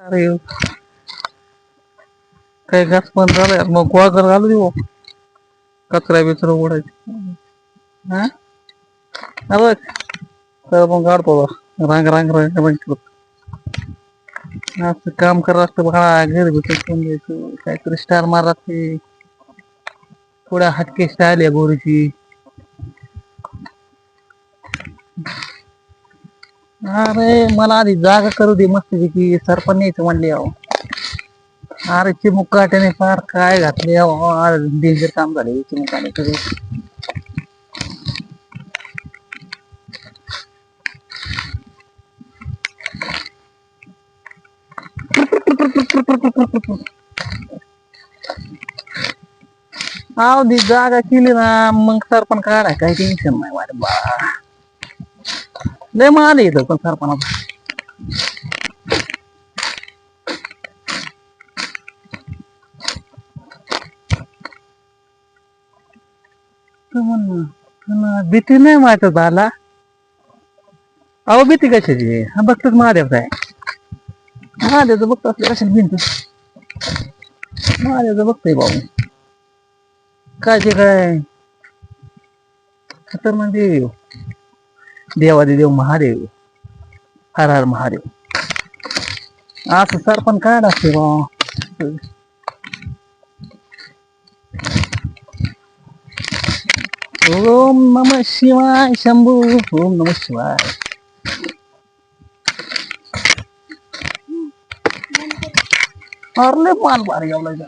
अरे काही घास पण झालाय मग गोळा कर घालू देऊ कचरा बिचरा ओढायची हा बघ तर मग काढतो रांग रांग रांग रांग असं काम करत असतं बघा घर भेटून द्यायचं काहीतरी स्टार मारा ते थोड्या हटके स्टाईल आहे गोरीची अरे मला आधी जागा करू दे मस्त पैकी सरपण न्यायचं म्हणले अहो अरे चिमुकाट्याने फार काय घातले डेंजर काम झाले चिमुकाने सगळे अहो जागा केली ना मग सरपण काढाय काही टेन्शन नाही वाट बा लय माल येतं पण सरपणाचा भीती नाही माहित झाला अहो भीती कशाची हा बघतच महादेवचा आहे महादेवचं बघत असलं कशाला भिंत महादेवचं बघतोय भाऊ काय ते काय खतरनाक देव देवादी देव महादेव हर हर महादेव असं सरपण काढ असते बा ओम नम शिवाय शंभू ओम नम शिवाय अरे माल भारी गावला